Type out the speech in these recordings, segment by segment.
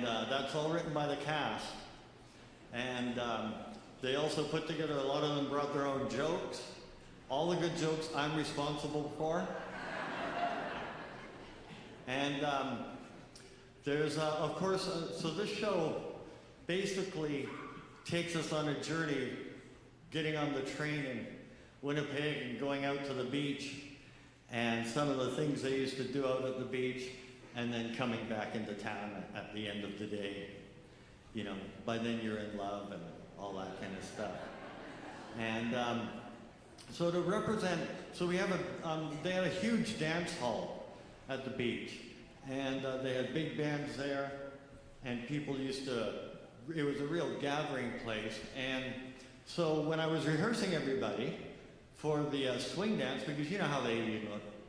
and that's all written by the cast. And they also put together, a lot of them brought their own jokes. All the good jokes I'm responsible for. And there's, of course, so this show basically takes us on a journey, getting on the train in Winnipeg and going out to the beach, and some of the things they used to do out at the beach, and then coming back into town at the end of the day. You know, by then you're in love and all that kind of stuff. And so to represent, so we have they had a huge dance hall at the beach, and they had big bands there, and people used to, it was a real gathering place. And so when I was rehearsing everybody for the swing dance, because you know how they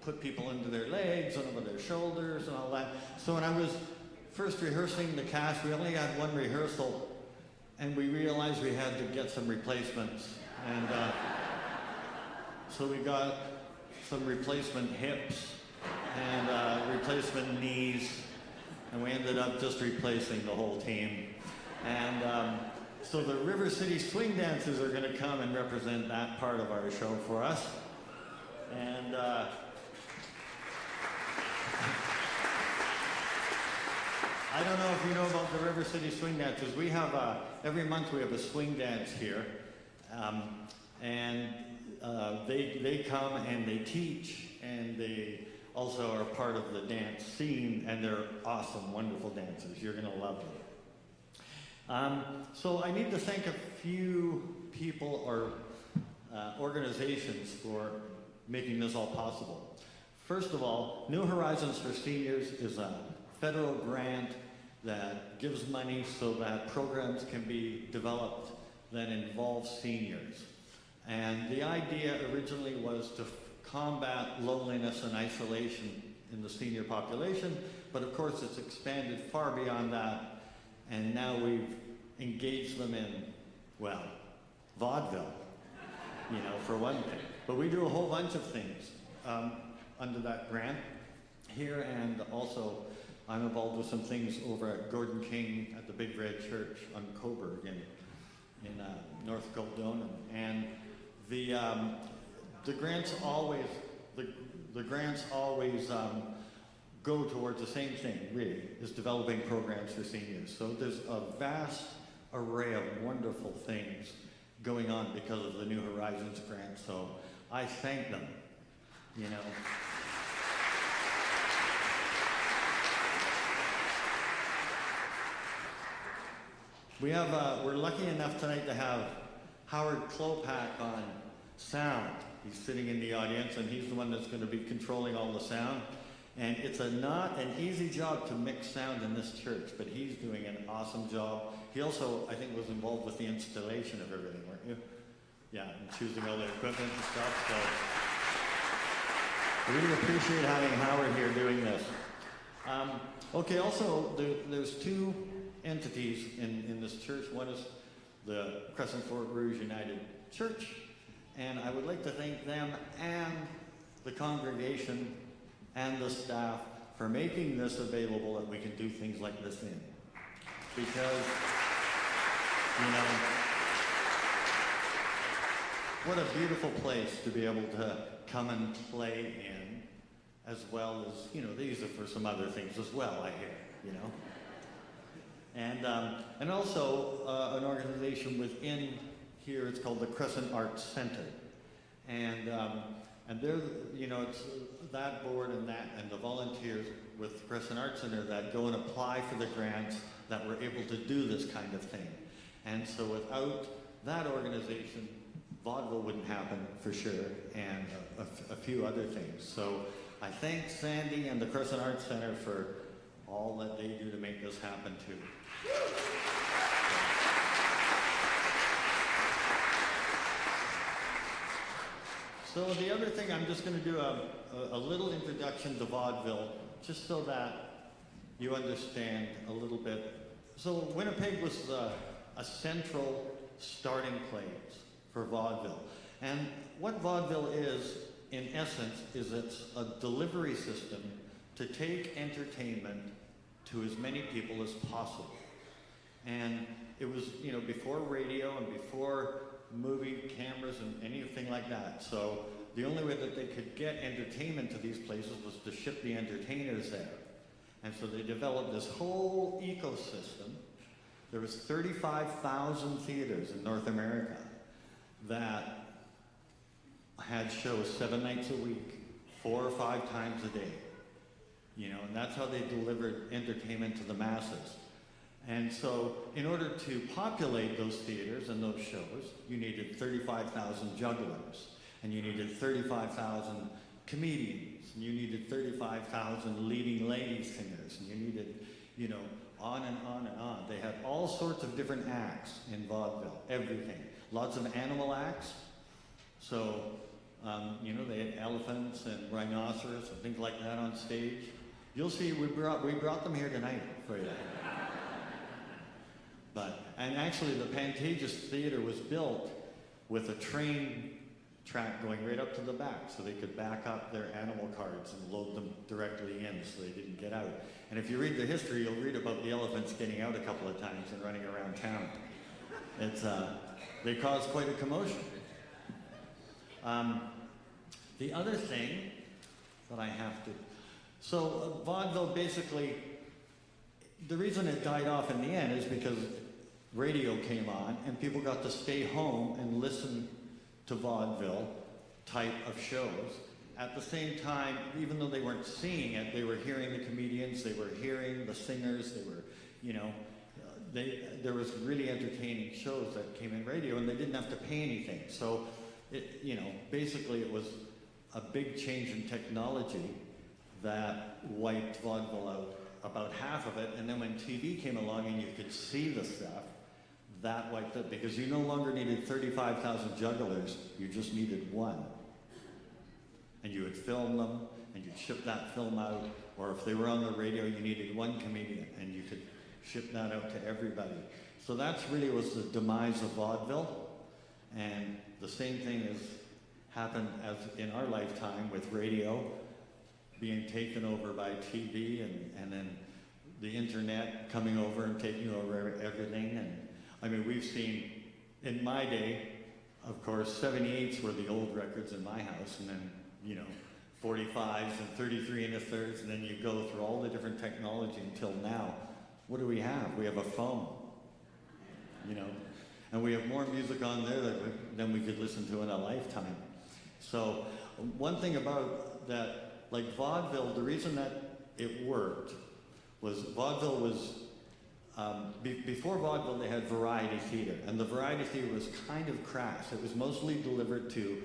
put people into their legs and over their shoulders and all that. So when I was first rehearsing the cast, we only had one rehearsal, and we realized we had to get some replacements. And so we got some replacement hips and replacement knees, and we ended up just replacing the whole team. And so the River City Swing Dancers are going to come and represent that part of our show for us. And I don't know if you know about the River City Swing Dancers. We have, every month we have a swing dance here. And they come and they teach, and they also are part of the dance scene, and they're awesome, wonderful dancers. You're going to love them. So I need to thank a few people or organizations for making this all possible. First of all, New Horizons for Seniors is a federal grant that gives money so that programs can be developed that involve seniors. And the idea originally was to combat loneliness and isolation in the senior population, but of course it's expanded far beyond that. And now we've engaged them in, well, vaudeville, you know, for one thing. But we do a whole bunch of things under that grant here, and also I'm involved with some things over at Gordon King at the Big Red Church on Coburg in North Kildonan. And the grants always, the grants always go towards the same thing, really, is developing programs for seniors. So there's a vast array of wonderful things going on because of the New Horizons grant. So I thank them, you know. We have, we're lucky enough tonight to have Howard Klopak on sound. He's sitting in the audience, and he's the one that's going to be controlling all the sound. And it's not an easy job to mix sound in this church, but he's doing an awesome job. He also, I think, was involved with the installation of everything, weren't you? Yeah, and choosing all the equipment and stuff. So I really appreciate having Howard here doing this. Okay, also, there's two entities in this church. One is the Crescent Fort Rouge United Church, and I would like to thank them and the congregation and the staff for making this available that we can do things like this in. Because, you know, what a beautiful place to be able to come and play in, as well as, you know, these are for some other things as well, I hear, you know. And also an organization within here, it's called the Crescent Arts Center. And they're, you know, it's that board and the volunteers with Crescent Arts Center that go and apply for the grants that we're able to do this kind of thing. And so without that organization, vaudeville wouldn't happen for sure, and a few other things. So I thank Sandy and the Crescent Arts Center for all that they do to make this happen too. So the other thing, I'm just going to do a little introduction to vaudeville, just so that you understand a little bit. So Winnipeg was a central starting place for vaudeville. And what vaudeville is, in essence, is it's a delivery system to take entertainment to as many people as possible. And it was, you know, before radio and before movie cameras and anything like that. So the only way that they could get entertainment to these places was to ship the entertainers there. And so they developed this whole ecosystem. There was 35,000 theaters in North America that had shows 7 nights a week, 4 or 5 times a day. You know, and that's how they delivered entertainment to the masses. And so in order to populate those theaters and those shows, you needed 35,000 jugglers, and you needed 35,000 comedians, and you needed 35,000 leading lady singers, and you needed, you know, on and on and on. They had all sorts of different acts in vaudeville, everything. Lots of animal acts. So, you know, they had elephants and rhinoceros and things like that on stage. You'll see, we brought them here tonight for you. And actually the Pantages Theater was built with a train track going right up to the back so they could back up their animal carts and load them directly in so they didn't get out. And if you read the history, you'll read about the elephants getting out a couple of times and running around town. They caused quite a commotion. The other thing that I have to, so vaudeville basically, the reason it died off in the end is because radio came on and people got to stay home and listen to vaudeville type of shows. At the same time, even though they weren't seeing it, they were hearing the comedians, they were hearing the singers, they were, you know, there was really entertaining shows that came in radio and they didn't have to pay anything. So, you know, basically it was a big change in technology that wiped vaudeville out, about half of it, and then when TV came along and you could see the stuff, that wiped it, because you no longer needed 35,000 jugglers, you just needed one. And you would film them, and you'd ship that film out, or if they were on the radio, you needed one comedian, and you could ship that out to everybody. So that's really was the demise of vaudeville, and the same thing has happened as in our lifetime with radio being taken over by TV, and then the internet coming over and taking over everything. And I mean, we've seen, in my day, of course, 78s were the old records in my house, and then, you know, 45s and 33 1/3, and then you go through all the different technology until now. What do we have? We have a phone, you know, and we have more music on there than we could listen to in a lifetime. So one thing about that, like vaudeville, the reason that it worked was vaudeville was, before vaudeville they had variety theater, and the variety theater was kind of crass. It was mostly delivered to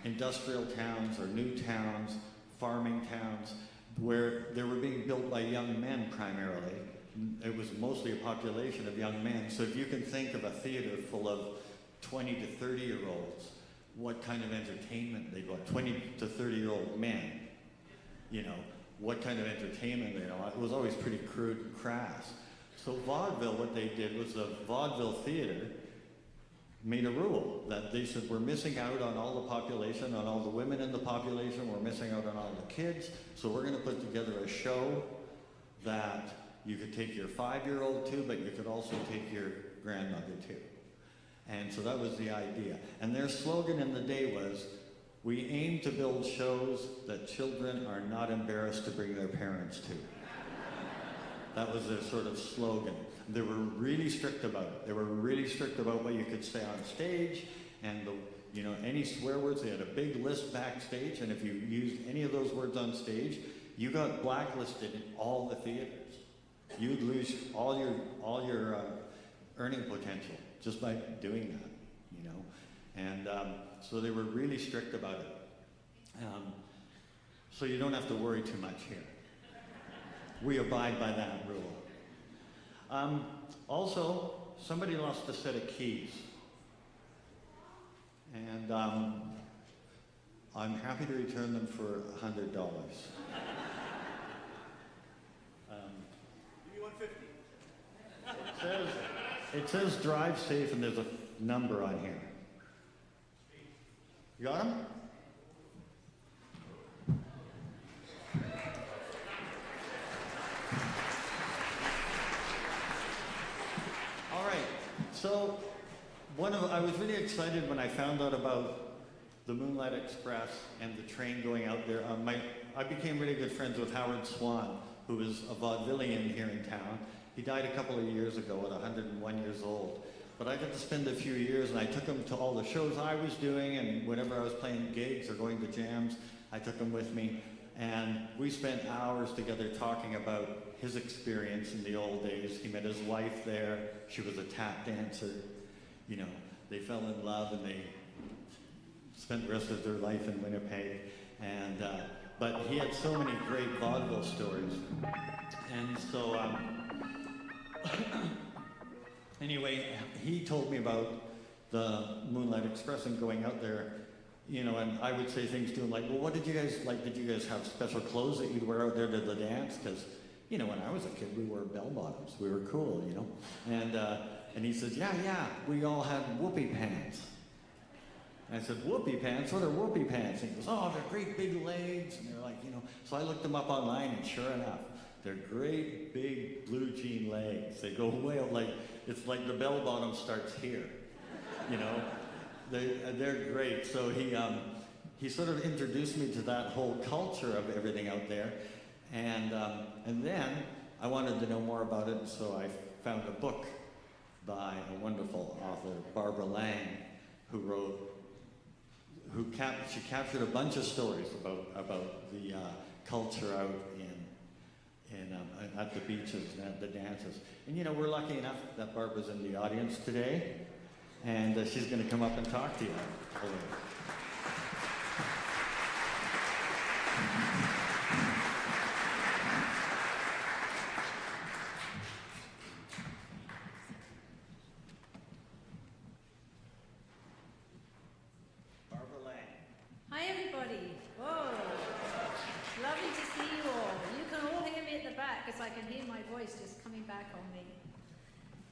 industrial towns or new towns, farming towns, where they were being built by young men primarily. It was mostly a population of young men. So if you can think of a theater full of 20 to 30-year-olds, what kind of entertainment they got, 20 to 30-year-old men, you know, what kind of entertainment they got. It was always pretty crude and crass. So vaudeville, what they did was the vaudeville theater made a rule that they said, we're missing out on all the population, on all the women in the population, we're missing out on all the kids, so we're gonna put together a show that you could take your 5-year-old to, but you could also take your grandmother to. And so that was the idea. And their slogan in the day was, we aim to build shows that children are not embarrassed to bring their parents to. That was their sort of slogan. They were really strict about it. They were really strict about what you could say on stage, and you know, any swear words. They had a big list backstage, and if you used any of those words on stage, you got blacklisted in all the theaters. You'd lose all your earning potential just by doing that, you know. And so they were really strict about it. So you don't have to worry too much here. We abide by that rule. Also, somebody lost a set of keys. And I'm happy to return them for $100. It says drive safe, and there's a number on here. You got them? So, I was really excited when I found out about the Moonlight Express and the train going out there. I became really good friends with Howard Swan, who is a vaudevillian here in town. He died a couple of years ago at 101 years old. But I got to spend a few years, and I took him to all the shows I was doing, and whenever I was playing gigs or going to jams, I took him with me. And we spent hours together talking about his experience in the old days. He met his wife there. She was a tap dancer. You know, they fell in love, and they spent the rest of their life in Winnipeg. And but he had so many great vaudeville stories. And so, anyway, he told me about the Moonlight Express and going out there, you know, and I would say things to him like, well, what did you guys, like, did you guys have special clothes that you'd wear out there to the dance? Because, you know, when I was a kid, we wore bell-bottoms. We were cool, you know? And he says, yeah, we all had whoopee pants. And I said, whoopee pants? What are whoopee pants? And he goes, oh, they're great big legs. And they're like, you know, so I looked them up online, and sure enough, they're great big blue jean legs. They go way out, like, it's like the bell bottom starts here, you know? They're great. So he sort of introduced me to that whole culture of everything out there. And then I wanted to know more about it, so I found a book by a wonderful author, Barbara Lang, she captured a bunch of stories about the culture out at the beaches and at the dances. And you know, we're lucky enough that Barbara's in the audience today, and she's going to come up and talk to you.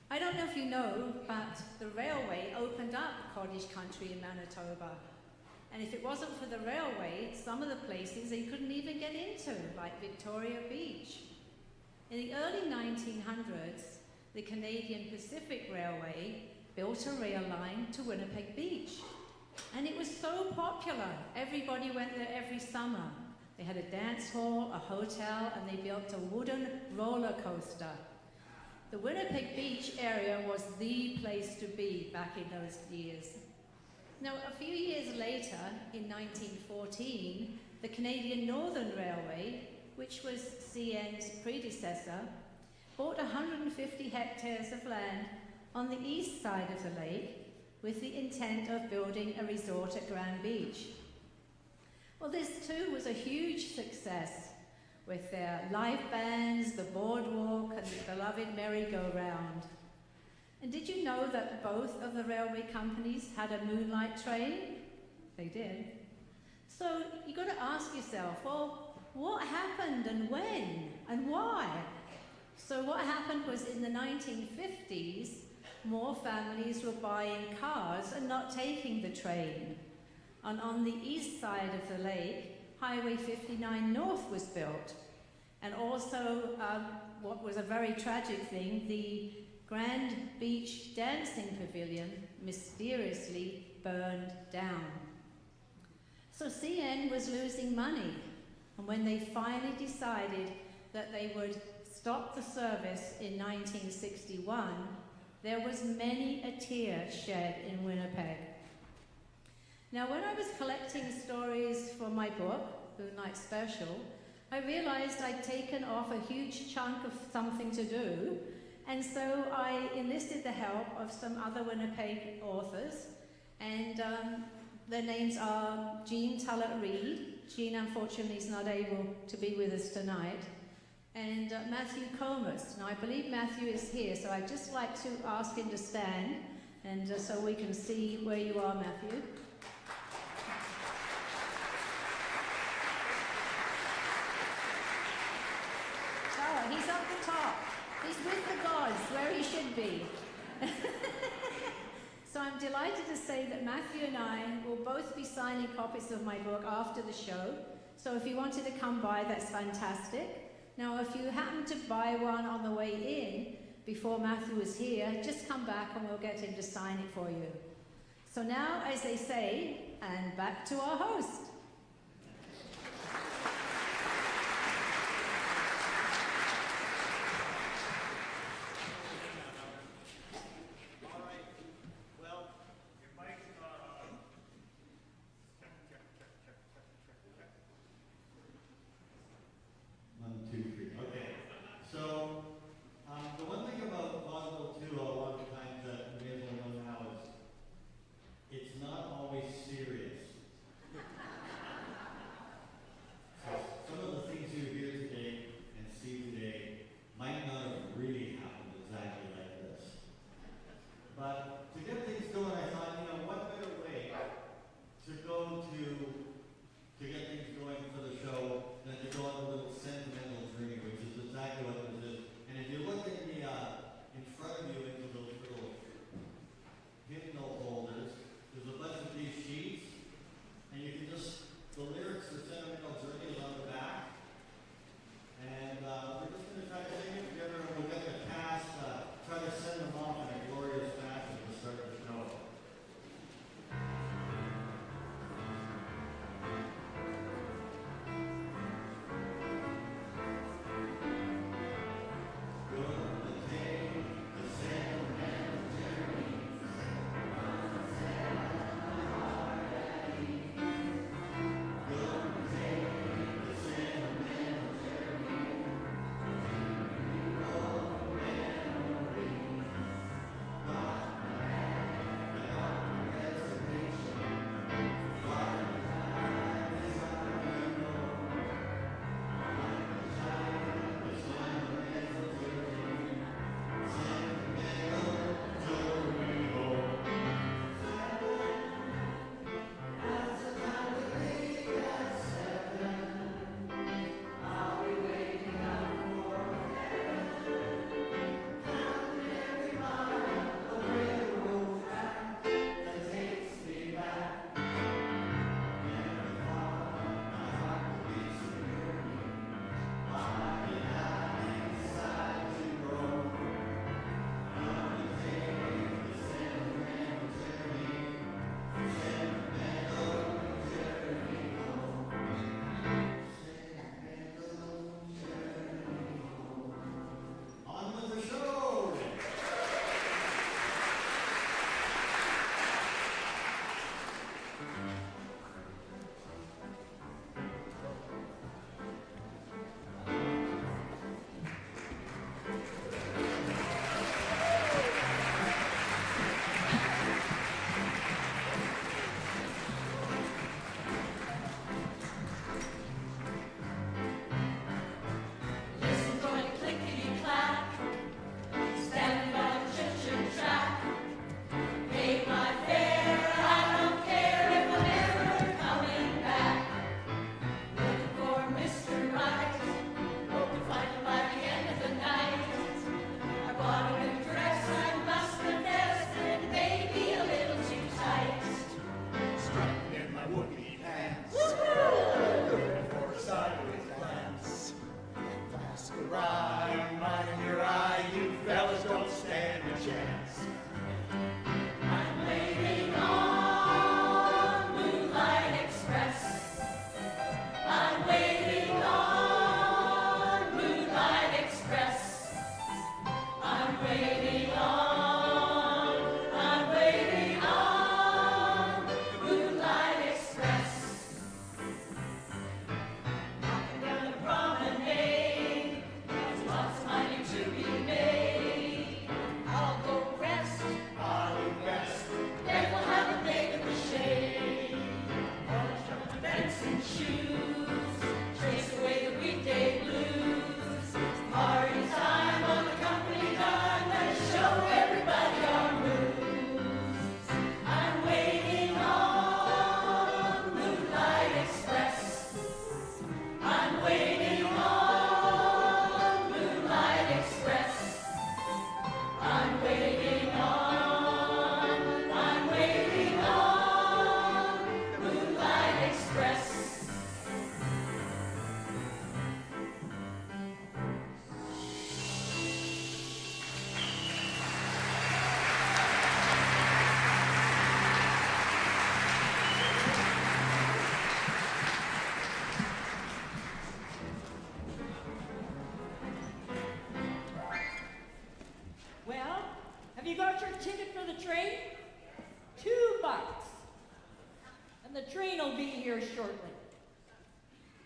I don't know if you know, but the railway opened up cottage country in Manitoba. And if it wasn't for the railway, some of the places they couldn't even get into, like Victoria Beach. In the early 1900s, the Canadian Pacific Railway built a rail line to Winnipeg Beach. And it was so popular, everybody went there every summer. They had a dance hall, a hotel, and they built a wooden roller coaster. The Winnipeg Beach area was the place to be back in those years. Now, a few years later, in 1914, the Canadian Northern Railway, which was CN's predecessor, bought 150 hectares of land on the east side of the lake with the intent of building a resort at Grand Beach. Well, this too was a huge success, with their live bands, the boardwalk, and the beloved merry-go-round. And did you know that both of the railway companies had a Moonlight train? They did. So you've got to ask yourself, well, what happened and when and why? So what happened was in the 1950s, more families were buying cars and not taking the train. And on the east side of the lake, Highway 59 North was built. And also, what was a very tragic thing, the Grand Beach Dancing Pavilion mysteriously burned down. So CN was losing money. And when they finally decided that they would stop the service in 1961, there was many a tear shed in Winnipeg. Now, when I was collecting stories for my book, Moonlight Special, I realized I'd taken off a huge chunk of something to do, and so I enlisted the help of some other Winnipeg authors, and their names are Jean Tullett-Reid. Jean, unfortunately, is not able to be with us tonight, and Matthew Comas. Now, I believe Matthew is here, so I'd just like to ask him to stand, and so we can see where you are, Matthew. He's up the top. He's with the gods, where he should be. So I'm delighted to say that Matthew and I will both be signing copies of my book after the show. So if you wanted to come by, that's fantastic. Now, if you happen to buy one on the way in, before Matthew is here, just come back and we'll get him to sign it for you. So now, as they say, and back to our host. The one thing about vaudeville too, a lot of times that we may well know now is it's not always serious. So some of the things you hear today and see today might not have really happened exactly like this. But to get things going, I thought, what better way to get things going for the show than to go on a little sentimental journey, which is exactly what this is. And if you look in front of you into those little hymnal holders, there's a bunch of these sheets, and you can the lyrics for Sentimental Journey is on the back. And we're just going to try to sing it together, and we'll get the cast, try to send them off in a glorious fashion to start the show.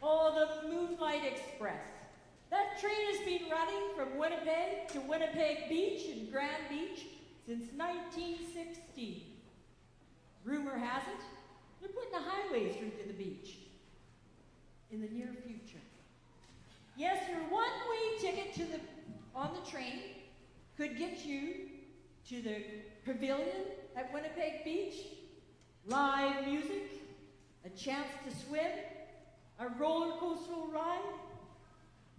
Oh, the Moonlight Express. That train has been running from Winnipeg to Winnipeg Beach and Grand Beach since 1916. Rumor has it, they're putting a highway through to the beach in the near future. Yes, your one-way ticket on the train could get you to the pavilion at Winnipeg Beach, live music, a chance to swim, a roller coaster ride,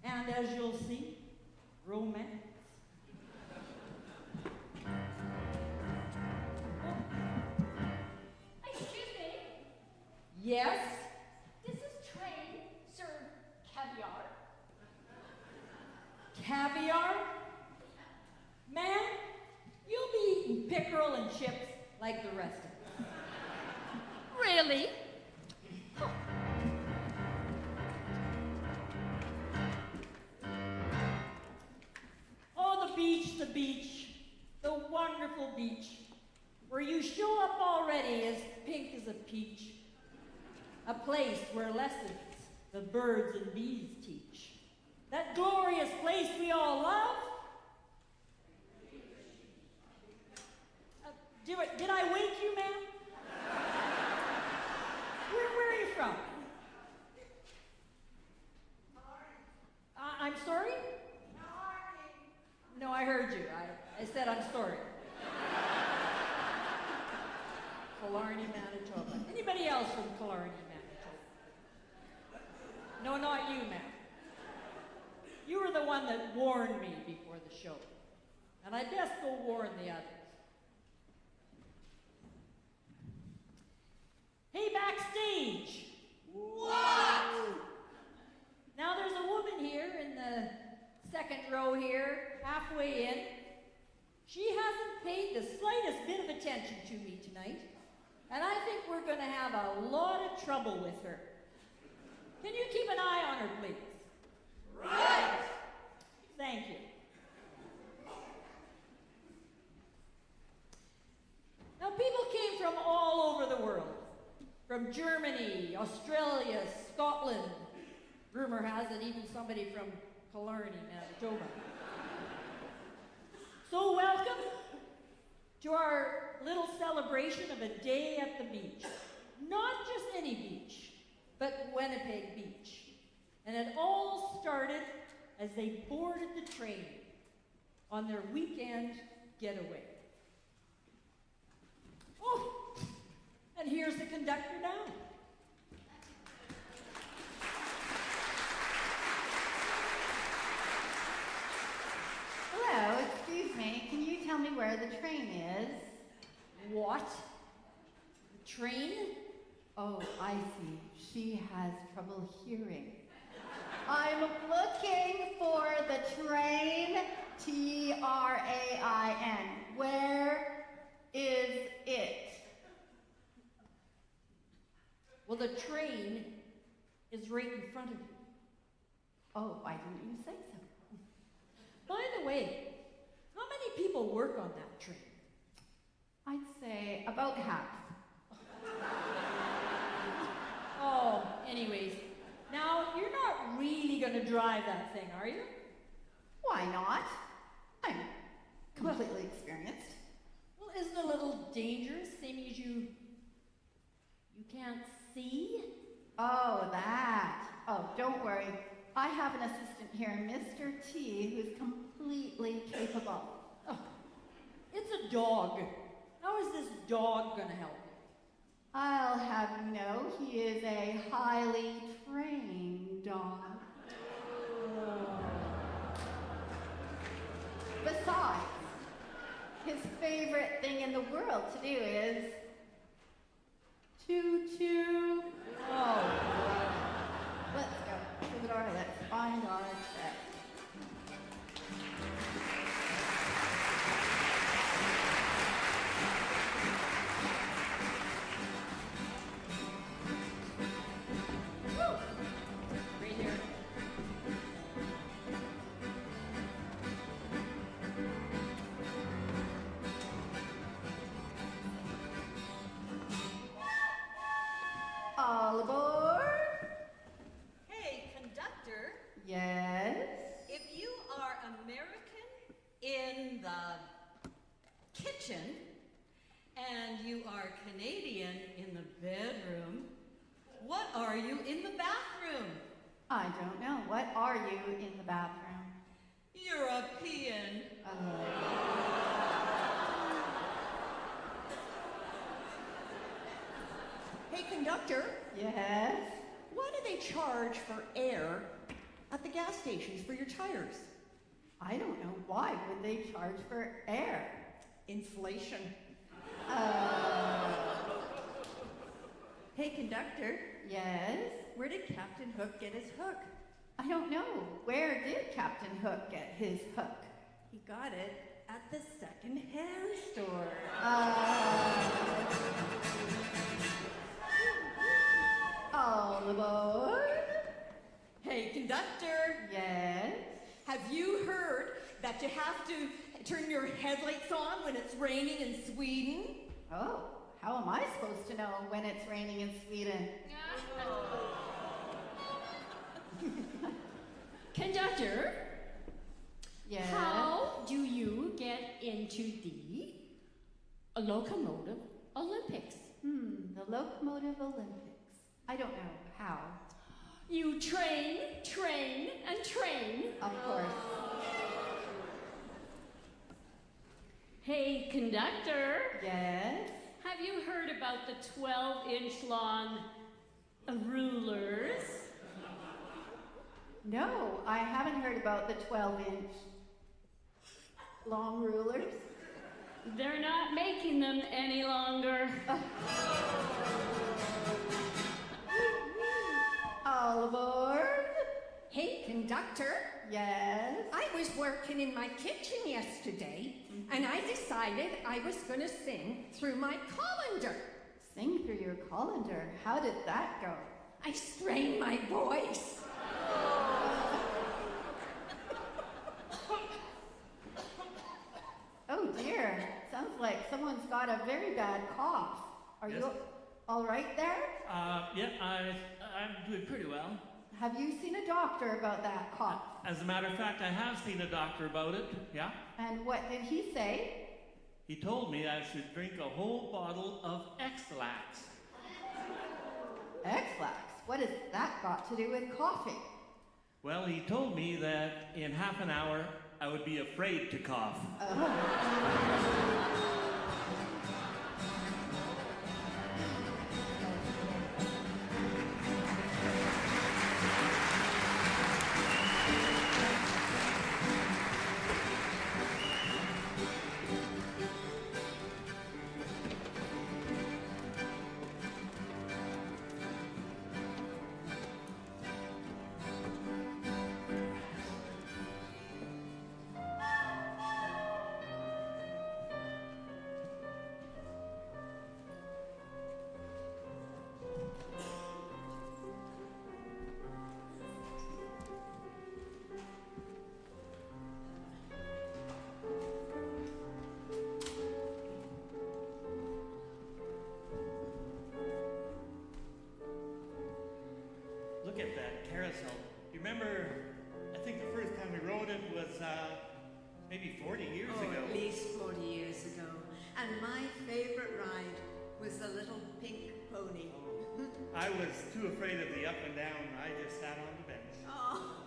and as you'll see, romance. Excuse me, Yes? does this train serve caviar? Caviar? Ma'am, you'll be eating pickerel and chips like the rest of us. Really? Oh, the beach, the wonderful beach, where you show up already as pink as a peach. A place where lessons the birds and bees teach. That glorious place we all love. Did I wake you, ma'am? Where are you from? I'm sorry? No, I heard you. I said I'm sorry. Killarney, Manitoba. Anybody else from Killarney, Manitoba? No, not you, ma'am. You were the one that warned me before the show. And I best go warn the others. Hey, backstage! What? Now there's a woman here in the second row here, halfway in. She hasn't paid the slightest bit of attention to me tonight, and I think we're going to have a lot of trouble with her. Can you keep an eye on her, please? Right! Thank you. Now, people came from all over the world. From Germany, Australia, Scotland. Rumor has it even somebody from Killarney, Manitoba. So welcome to our little celebration of a day at the beach. Not just any beach, but Winnipeg Beach. And it all started as they boarded the train on their weekend getaway. Oh! And here's the conductor now. Hello, excuse me. Can you tell me where the train is? What? The train? Oh, I see. She has trouble hearing. I'm looking for the train. Train. Where is it? Well, the train is right in front of you. Oh, why didn't you say so? By the way, how many people work on that train? I'd say about half. Oh, anyways, now you're not really going to drive that thing, are you? Why not? I'm completely experienced. Well, isn't it a little dangerous, seeing as you can't see? Oh, that. Oh, don't worry. I have an assistant here, Mr. T, who's completely capable. Oh, it's a dog. How is this dog going to help you? I'll have you know he is a highly trained dog. Besides, his favorite thing in the world to do is choo-choo. Oh, Let's go to the door. Let's find our check. right here. bathroom? I don't know. What are you in the bathroom? European. Hey, conductor, Yes? why do they charge for air at the gas stations for your tires? I don't know. Why would they charge for air? Inflation. Hey, conductor, Yes? where did Captain Hook get his hook? I don't know. Where did Captain Hook get his hook? He got it at the second-hand store. All aboard? Hey, conductor, Yes? have you heard that you have to turn your headlights on when it's raining in Sweden? Oh, how am I supposed to know when it's raining in Sweden? Conductor, Yes? how do you get into the Locomotive Olympics? The Locomotive Olympics. I don't know how. You train, train, and train. Of course. Hey, conductor, Yes? have you heard about the 12-inch long rulers? No, I haven't heard about the 12-inch long rulers. They're not making them any longer. All aboard? Hey, conductor, Yes? I was working in my kitchen yesterday, and I decided I was going to sing through my colander. Sing through your colander. How did that go? I strained my voice. Oh dear, sounds like someone's got a very bad cough. Are Yes. you all right there? Yeah, I'm doing pretty well. Have you seen a doctor about that cough? As a matter of fact, I have seen a doctor about it, yeah? And what did he say? He told me I should drink a whole bottle of X-Lax. X-Lax? What has that got to do with coughing? Well, he told me that in half an hour, I would be afraid to cough. Look at that carousel. You remember, I think the first time we rode it was maybe 40 years ago. At least 40 years ago. And my favorite ride was the little pink pony. I was too afraid of the up and down. I just sat on the bench. Oh.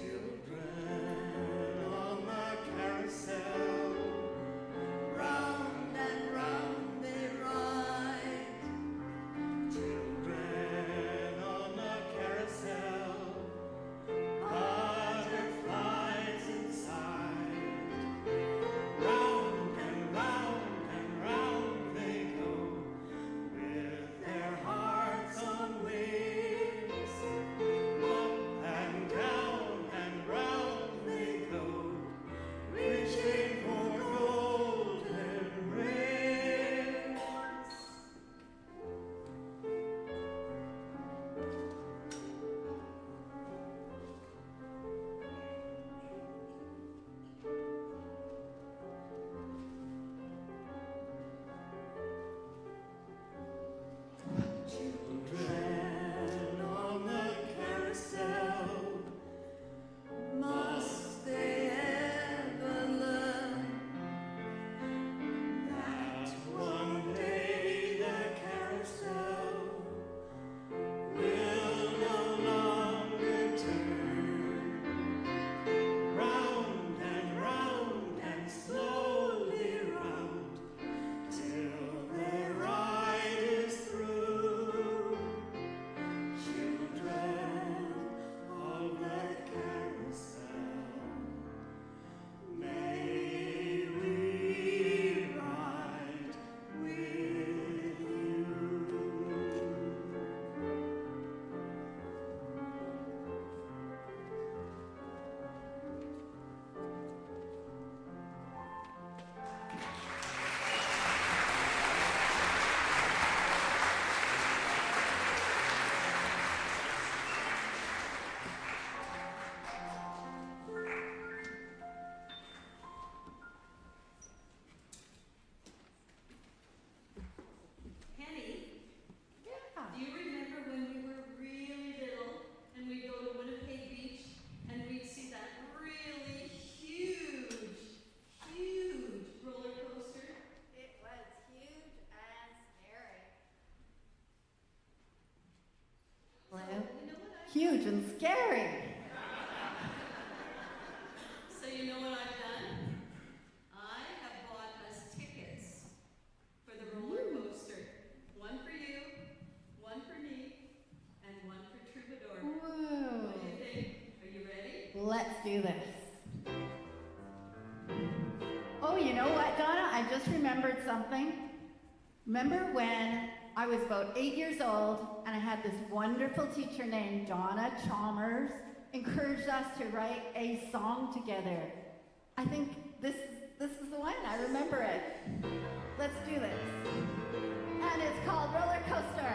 Children on the carousel, round and round they ride. Children on the carousel, butterflies inside. Round and round they go, huge and scary. So you know what I've done? I have bought us tickets for the roller coaster. One for you, one for me, and one for Troubadour. Whoa. What do you think? Are you ready? Let's do this. Oh, you know what, Donna? I just remembered something. Remember when I was about 8 years old and I had this wonderful teacher named Donna Chalmers encouraged us to write a song together. I think this is the one. I remember it. Let's do this. And it's called Roller Coaster.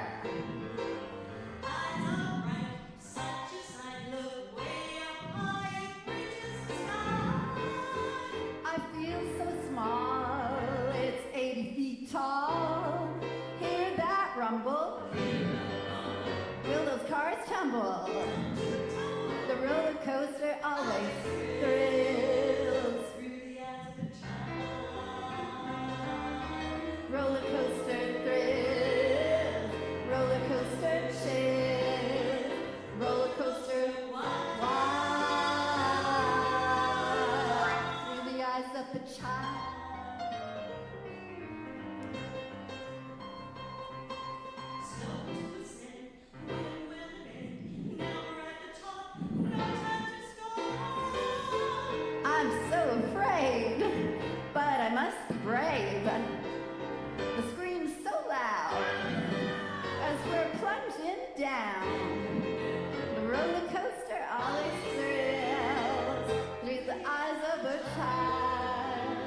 I feel so small, it's 80 feet tall. Hear that rumble? Will those cars tumble? The roller coaster always thrills. Roller coaster thrills. Roller coaster chills. Roller coaster wild. Through the eyes of the child. I'm so afraid, but I must be brave. The scream's so loud as we're plunging down. The roller coaster always thrills through the eyes of a child.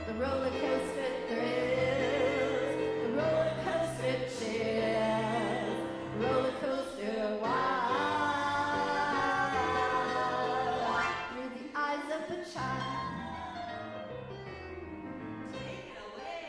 The roller coaster thrills, the roller coaster chills, roller coaster wild through the eyes of a child. Take it away.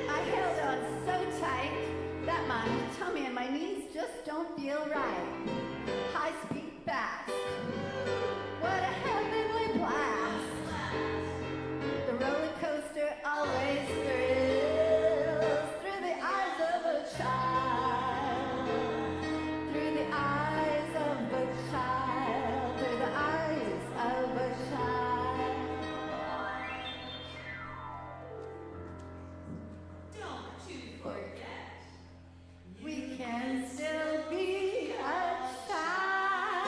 I held on so tight that my tummy and my knees just don't feel right. High speed fast. What a heavenly blast. The roller coaster always thrills through the eyes of a child. Through the eyes of a child. Through the eyes of a child. Don't you forget. We can still be a child.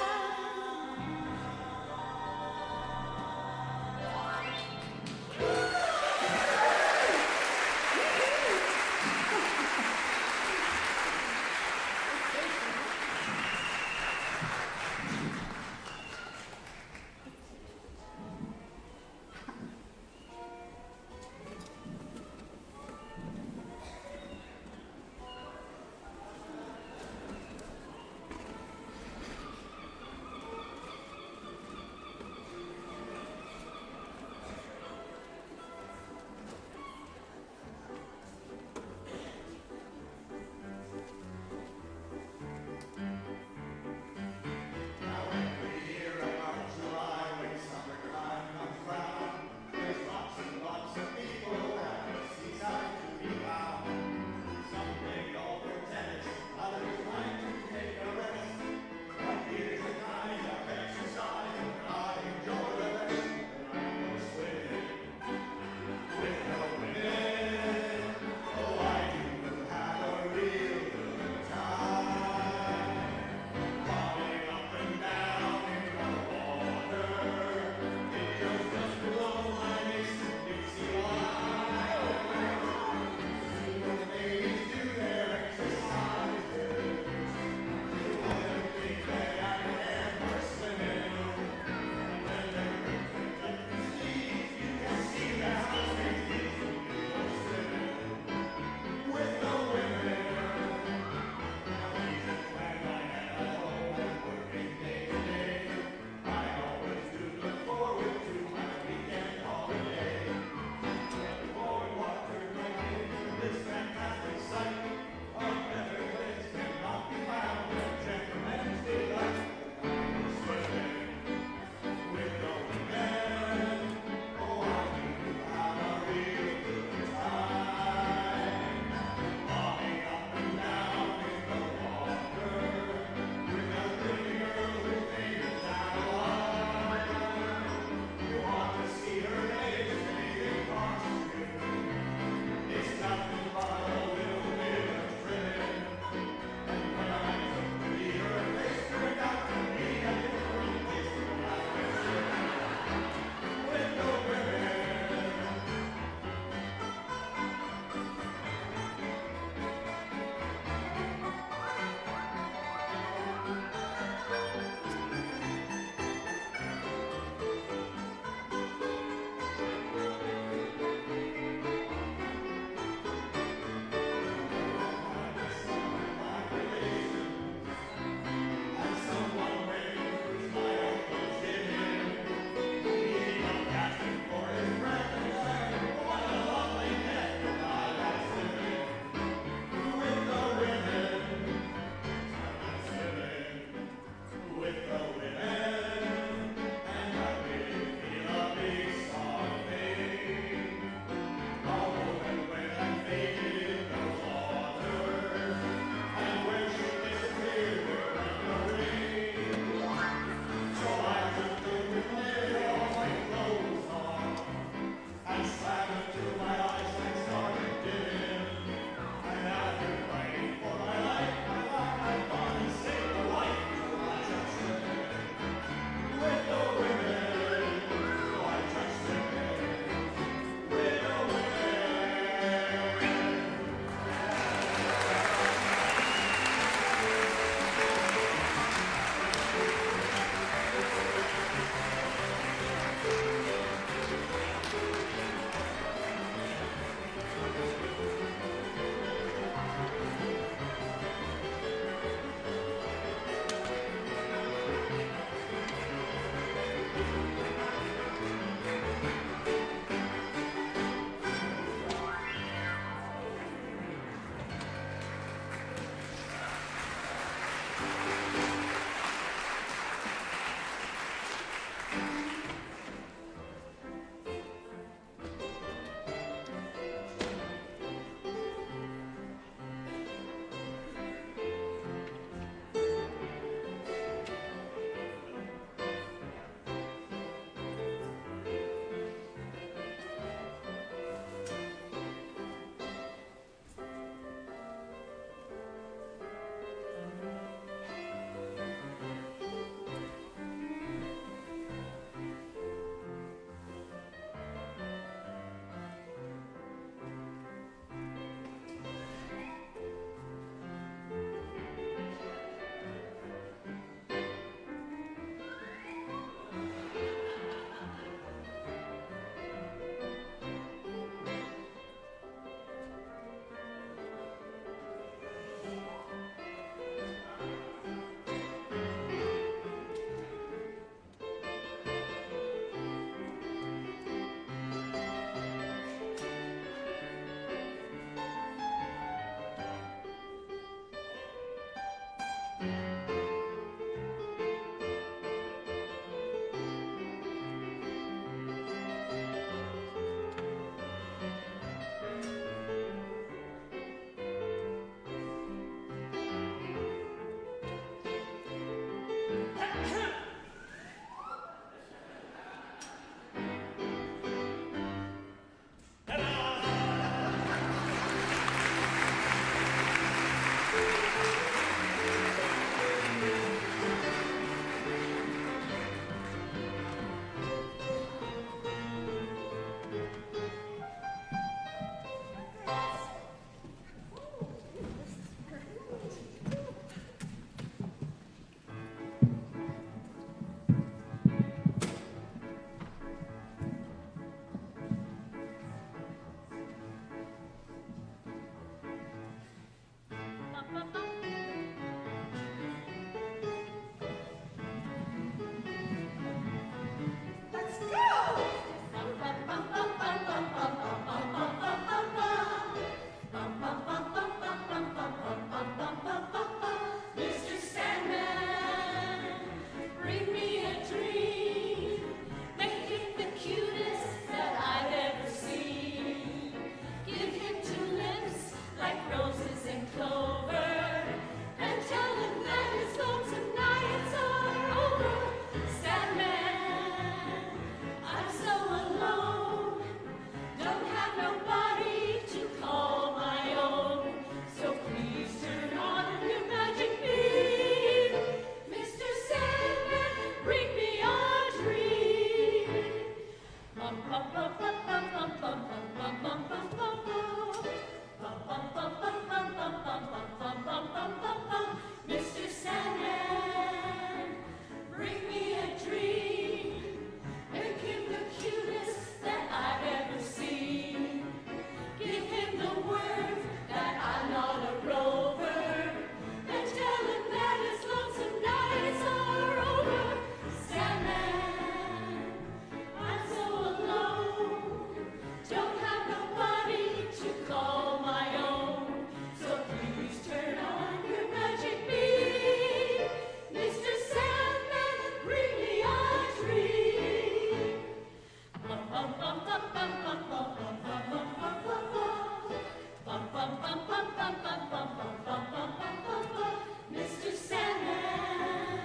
bum bum bum bum bum bum bum bum bum bum bum. Mr. Sandman,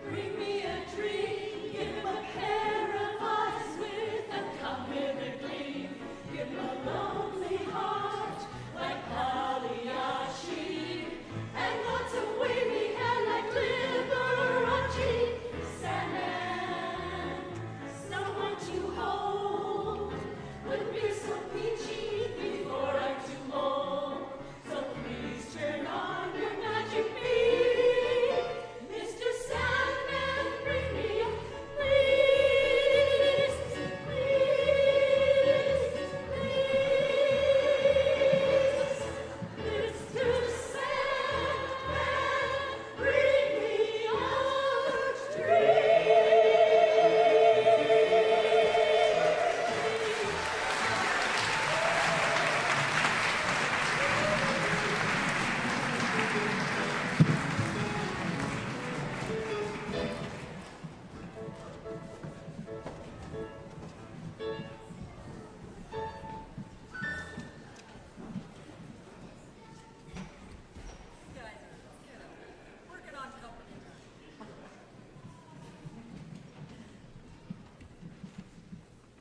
bring me a dream. Give him a pair of eyes with a cup with a gleam. Give him a lonely heart like Pagliacci, and lots of wavy hair like Liberace. Sandman, someone to hold would be so peachy before I'm too old. So please turn on your magic beam. Mr. Sandman, bring me a please, please, please. Mr. Sandman, bring me a dream.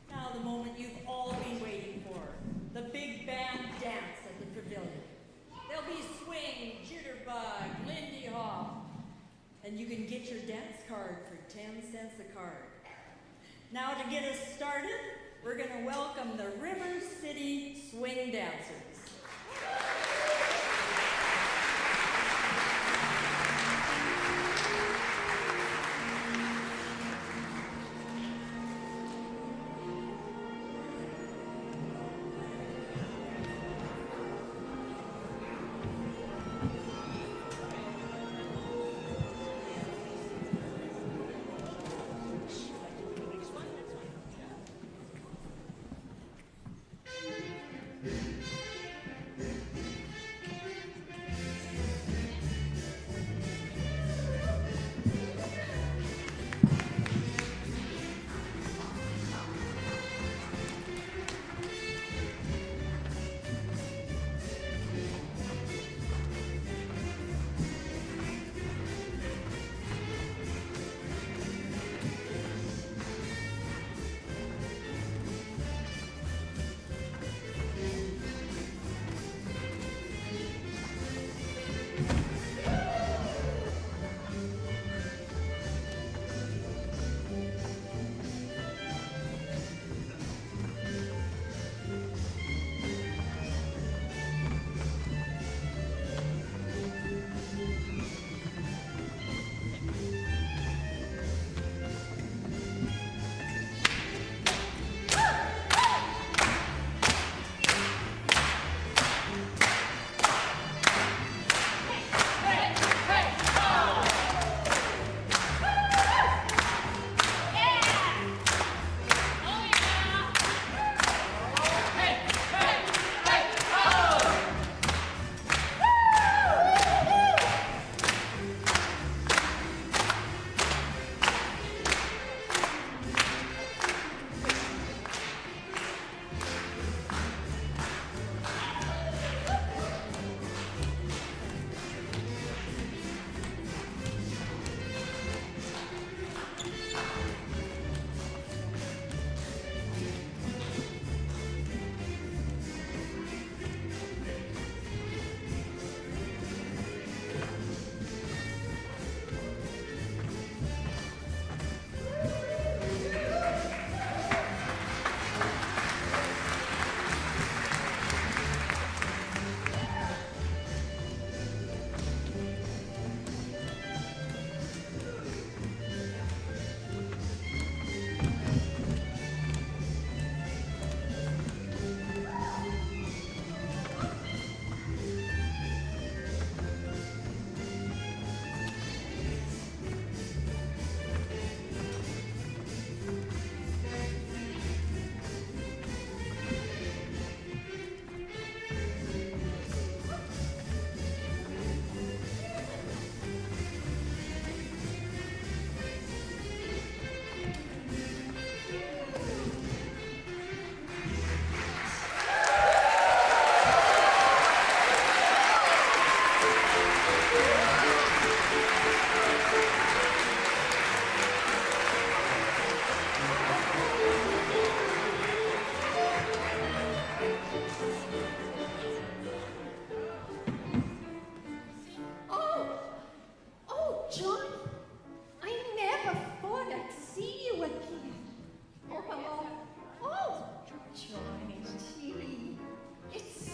Now the moment you've all been waiting for, the big band dance at the pavilion. There'll be swing, jitterbug, Lindy Hop, and you can get your dance card for 10 cents a card. Now to get us started, we're gonna welcome the River City Swing Dancers.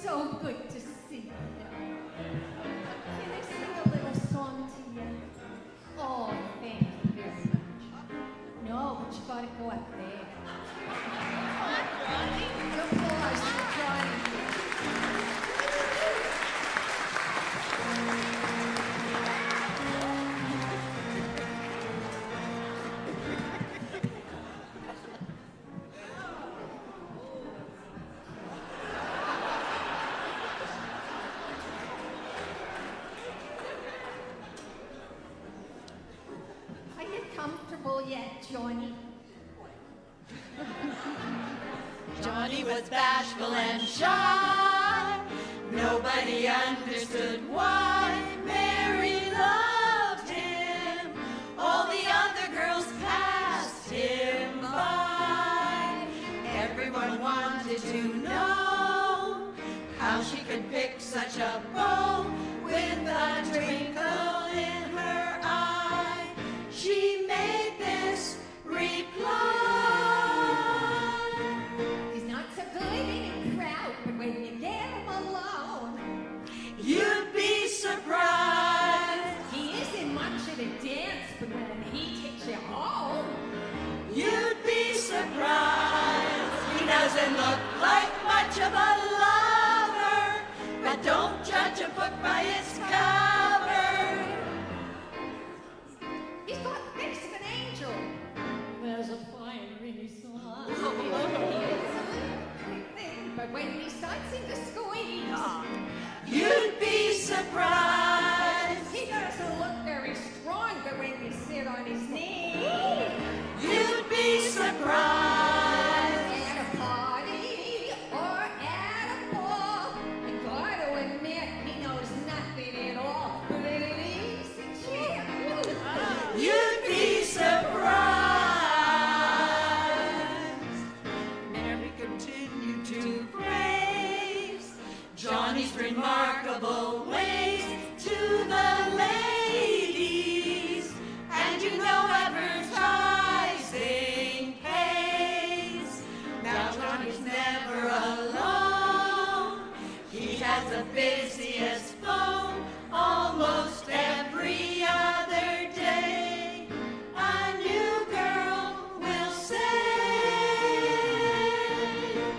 so good to see you. Can I sing a little song to you? Oh, thank you very much. No, but you gotta go up there. Come on, Johnny. The applause for Johnny. Are you comfortable yet, Johnny? Johnny was bashful and shy. Nobody understood why. Mary loved him. All the other girls passed him by. Everyone wanted to know how she could pick such a beau with a twinkle in her eye. She made this reply. He's not so good in a crowd, but when you get him alone, You'd be surprised. he isn't much at a dance, but when he takes you home, You'd be surprised. He doesn't look like much of a lover, but don't judge a book by its cover. he's got the face of an angel. There's a fire in his heart. He is a little thing, but when he starts into squeeze, You'd be surprised. he doesn't look very strong, but when you sit on his knee, You'd be surprised. at a party or at a ball, I gotta admit he knows nothing at all. But at an easy chair, You'd be surprised. Mary continued to praise Johnny's remarkable ways to the ladies. And you know advertising pays. Now Johnny's never alone. He has the busiest phone almost every other day. A new girl will say.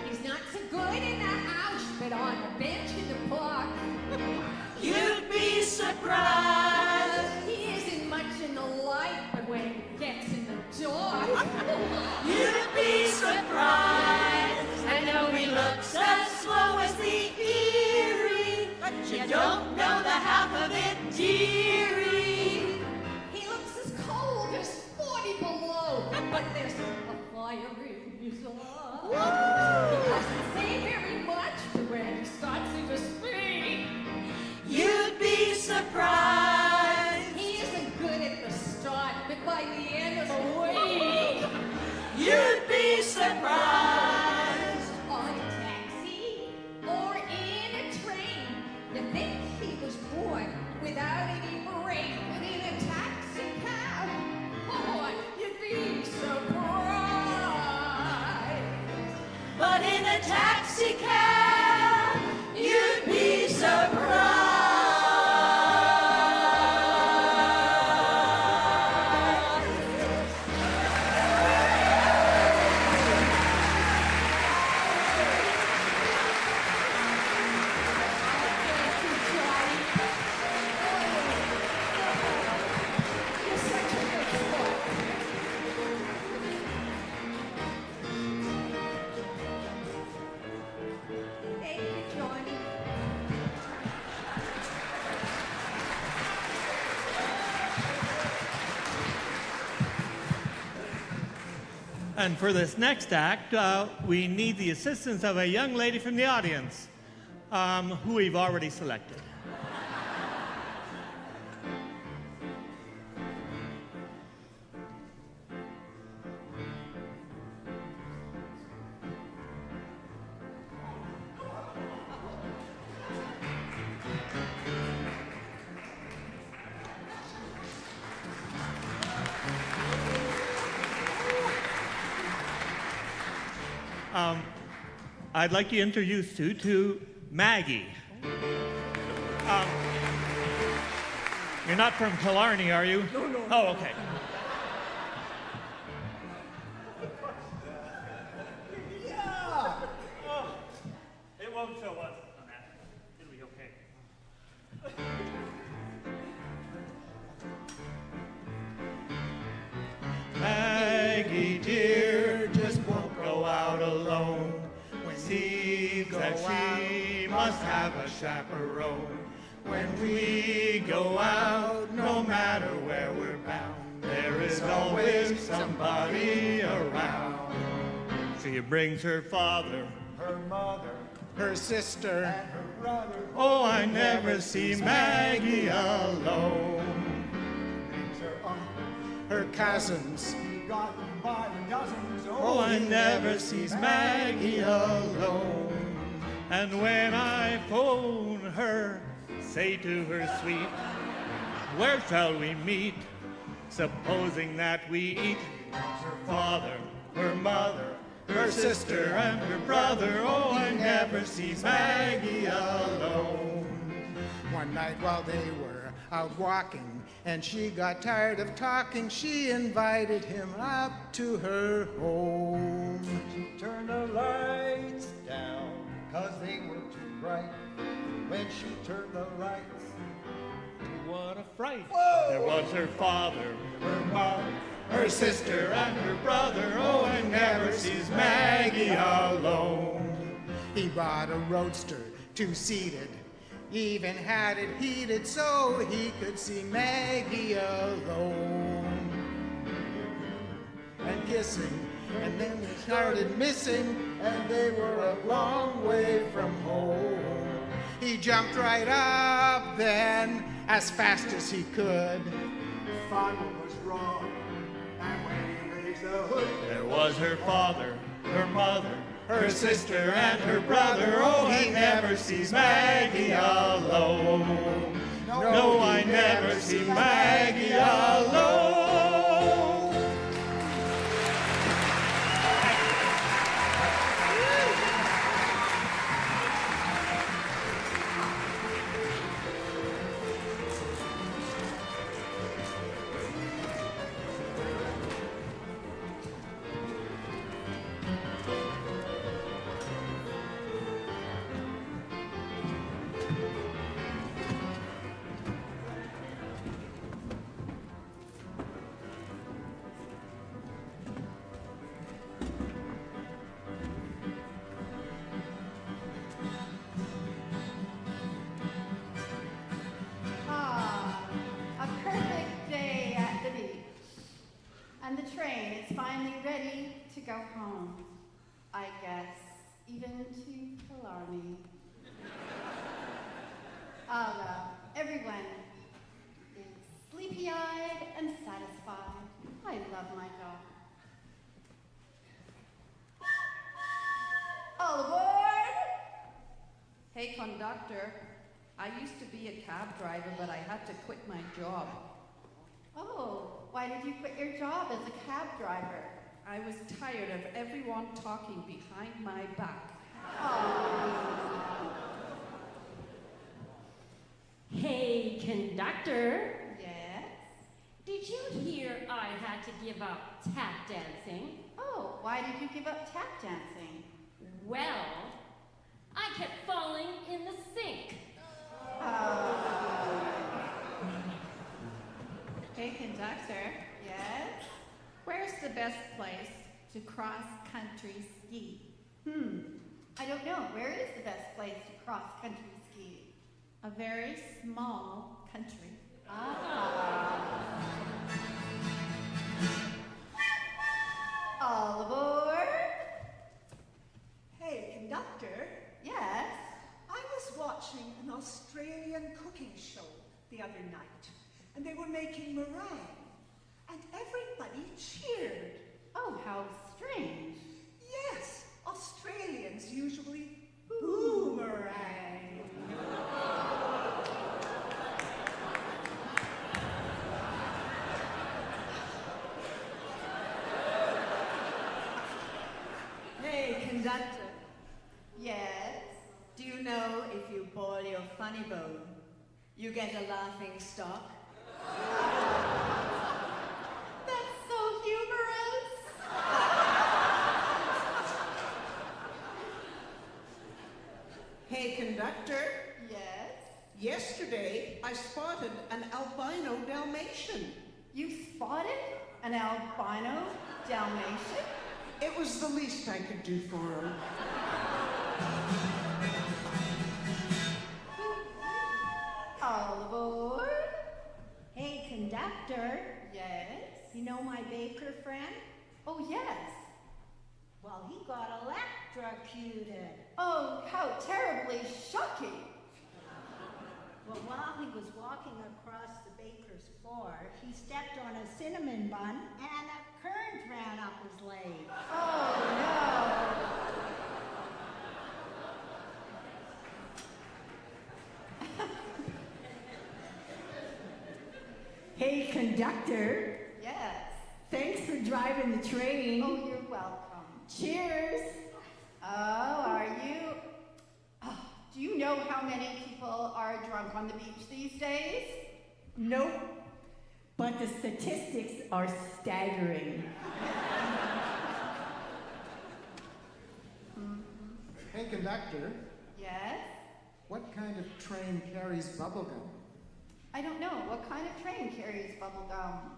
he's not so good in the house, but on a bench in the park, You'd be surprised. he isn't much in the light, but when he gets in the dark, You'd be surprised. I know he looks as slow as the Erie, but you don't know the half of it, dearie. he looks as cold as 40 below, but there's a fire in his eye. He doesn't say very much, but when he starts to speak, You'd be surprised. he isn't good at the start, but by the end of the week, You'd be surprised. on a taxi or in a train, you think he was born without any brain, but in a taxi cab, oh, you'd be surprised. But in a taxi cab, you'd be surprised. You're such a good sport. Thank you, Johnny. And for this next act, we need the assistance of a young lady from the audience, who we've already selected. I'd like to introduce you to Maggie. You're not from Killarney, are you? No. Oh, okay. Yeah! Oh, it won't show us on that. It'll be okay. Maggie dear just won't go out alone. Seems that she must have a chaperone. When we go out, no matter where we're bound, there is always somebody around. She brings her father, Her mother, Her sister. and her brother. oh, I never see Maggie alone. Brings her uncle. Her cousins. He got them by the dozens. Oh, I never sees Maggie alone. And when I phone her, say to her sweet, where shall we meet? Supposing that we eat her father, her mother, her sister, and her brother. Oh, I never sees Maggie alone. One night while they were out walking, and she got tired of talking, she invited him up to her home. She turned the lights down, 'cause they were too bright. When she turned the lights, What a fright. whoa! There was her father, her mother, her sister, and her brother. Oh, I never sees Maggie alone. He bought a roadster, two-seated, even had it heated so he could see Maggie alone. And kissing, and then they started missing, and they were a long way from home. He jumped right up then, as fast as he could. Found what was wrong, and when he raised the hood, There was her father, her mother, her sister, and her brother. Oh, he never sees Maggie alone. No, I never see Maggie alone. Ah, a perfect day at the beach. And the train is finally ready to go home. I guess, even to Killarney. Ah, well, everyone is sleepy-eyed and satisfied. I love my job. All aboard! Hey, conductor. I used to be a cab driver, but I had to quit my job. Oh, why did you quit your job as a cab driver? I was tired of everyone talking behind my back. Hey, conductor. Yes? Did you hear I had to give up tap dancing? Oh, why did you give up tap dancing? Well, I kept falling in the sink. Hey, conductor, Yes? where's the best place to cross-country ski? I don't know. Where is the best place to cross-country ski? A very small country. All aboard? Hey, conductor, Yes? I was watching an Australian cooking show the other night, and they were making meringue, and everybody cheered. Oh, how strange. Yes, Australians usually boomerang. Hey, conductor, Yes? do you know call you a funny bone. You get a laughing stock. That's so humorous. Hey, conductor. Yes? Yesterday, I spotted an albino Dalmatian. You spotted an albino Dalmatian? It was the least I could do for him. All aboard? Hey, conductor. Yes? You know my baker friend? Oh, yes. Well, he got electrocuted. Oh, how terribly shocking. Well, while he was walking across the baker's floor, he stepped on a cinnamon bun and a current ran up his leg. Oh, Hey, conductor. no. Yes. Thanks for driving the train. Oh, you're welcome. Cheers. Oh, are you? Oh, do you know how many people are drunk on the beach these days? Nope. But the statistics are staggering. Hey, conductor, Yes? what kind of train carries bubblegum? I don't know. What kind of train carries bubble gum?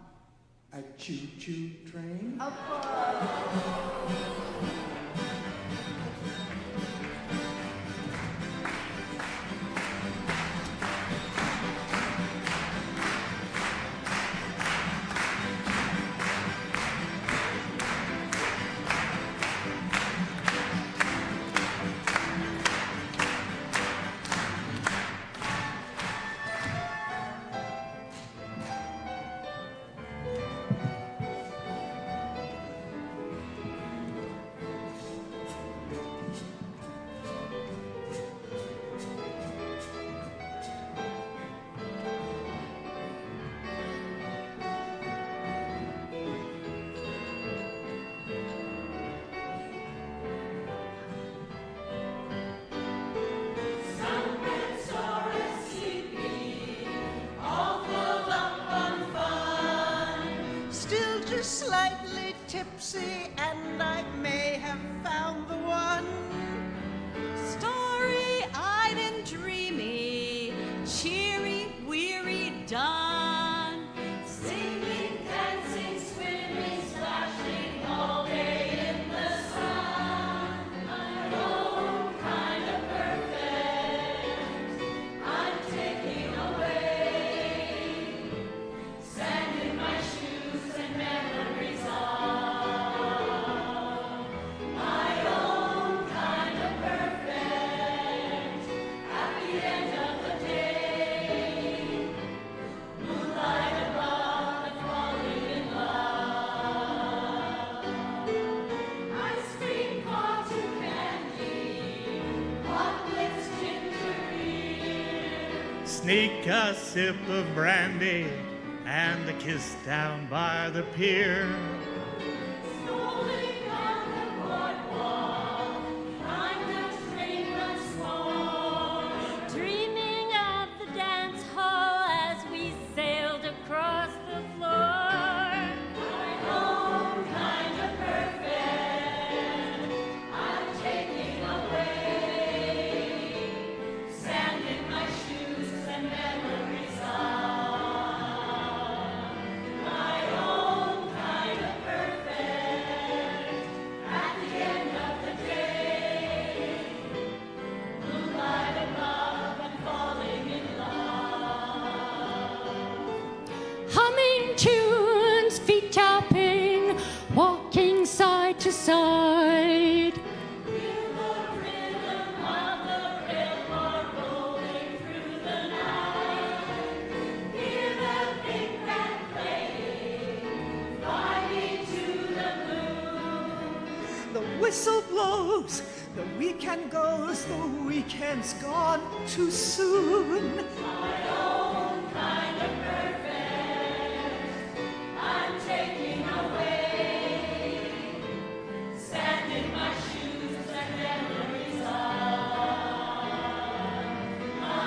A choo-choo train? Of course. Slightly tipsy, and I may have found the one. Starry-eyed and dreamy, cheery, weary dawn. Singing, dancing, swimming, splashing all day in the sun. My own kind of perfect, I'm taking away. Sand in my shoes and memories of my own kind of perfect. At the end of the day, moonlight above and falling in love. Ice cream, cotton candy, hot lips, ginger beer. Sneak a sip of brandy and a kiss down by the pier. Strolling on the boardwalk, climb the train once more. Dreaming of the dance hall as we sailed across the floor. My own kind of perfect, I'm taking away. Sand in my shoes and memories of my own kind of perfect. At the end of the day, moonlight above and falling in love. Humming tunes, feet tapping, walking side to side. Feel the rhythm of the railcar rolling through the night. Hear the big band playing, fly me to the moon. The whistle blows, the weekend goes, the weekend's gone too soon. My own kind of perfect, I'm taking away. Sand in my shoes and memories of my